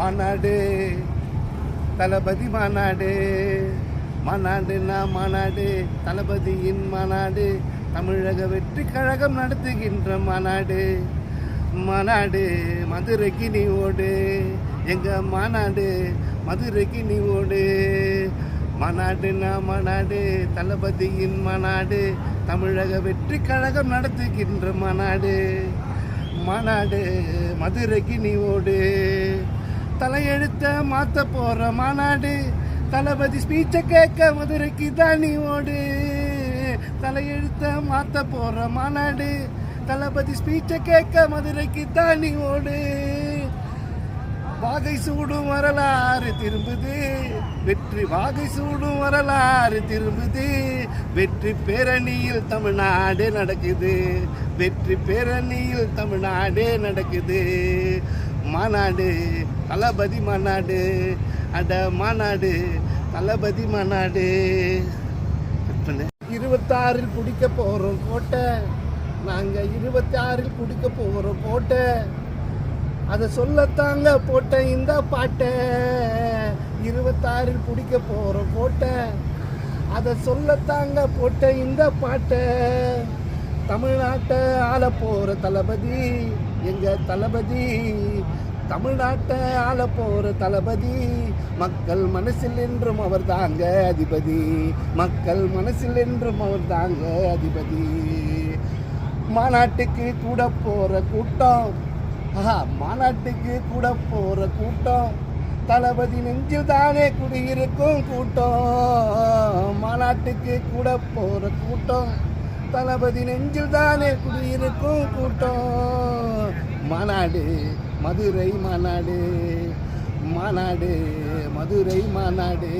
மாநாடு தளபதி மாநாடு, மாநாடுனா மாநாடு, தளபதியின் மாநாடு, தமிழக வெற்றி கழகம் நடத்துகின்ற மாநாடு. மாநாடு மதுரைக்கு நீ ஓடு, எங்க மாநாடு மதுரைக்கு நீ ஓடு. மாநாடுனா மாநாடு, தளபதியின் மாநாடு, தமிழக வெற்றி கழகம் நடத்துகின்ற மாநாடு. மாநாடு மதுரைக்கு நீ ஓடு. தலையெழுத்த மாற்ற போற மாநாடு, தளபதி ஸ்பீச்சை கேட்க மதுரைக்கு தான் நீ ஓடு. தலையெழுத்த மாற்ற போற மாநாடு, தளபதி ஸ்பீச்சை கேட்க மதுரைக்கு தான் நீ ஓடு. வாகை சூடும் வரலாறு திரும்புது, வெற்றி வாகை சூடும் வரலாறு திரும்புது. வெற்றி பேரணியில் தமிழ்நாடு நடக்குது, வெற்றி பேரணியில் தமிழ்நாடு நடக்குது. மாநாடு தளபதி மாநாடு, அட மாநாடு தளபதி மாநாடு. 26 பிடிக்க போகிறோம் கோட்டை, நாங்கள் 26 பிடிக்க போகிறோம் கோட்டை. அதை சொல்லத்தாங்க போட்ட இந்த பாட்டை. 26 பிடிக்க போகிறோம் கோட்டை, அதை சொல்லத்தாங்க போட்ட இந்த பாட்டை. தமிழ்நாட்டை ஆள போகிற தளபதி எங்கள் தளபதி, தமிழ்நாட்டை ஆள போகிற தளபதி. மக்கள் மனசில் என்றும் அவர் தாங்க அதிபதி, மக்கள் மனசில் என்றும் அவர் தாங்க அதிபதி. மாநாட்டுக்கு கூட போகிற கூட்டம், மாநாட்டுக்கு கூட போகிற கூட்டம், தளபதி நெஞ்சில் தானே குடியிருக்கும் கூட்டம். மாநாட்டுக்கு கூட போகிற கூட்டம், தளபதி நெஞ்சில் தானே குடியிருக்கும் கூட்டம். மாநாடு மதுரை மாநாடு, மாநாடு மதுரை மாநாடு.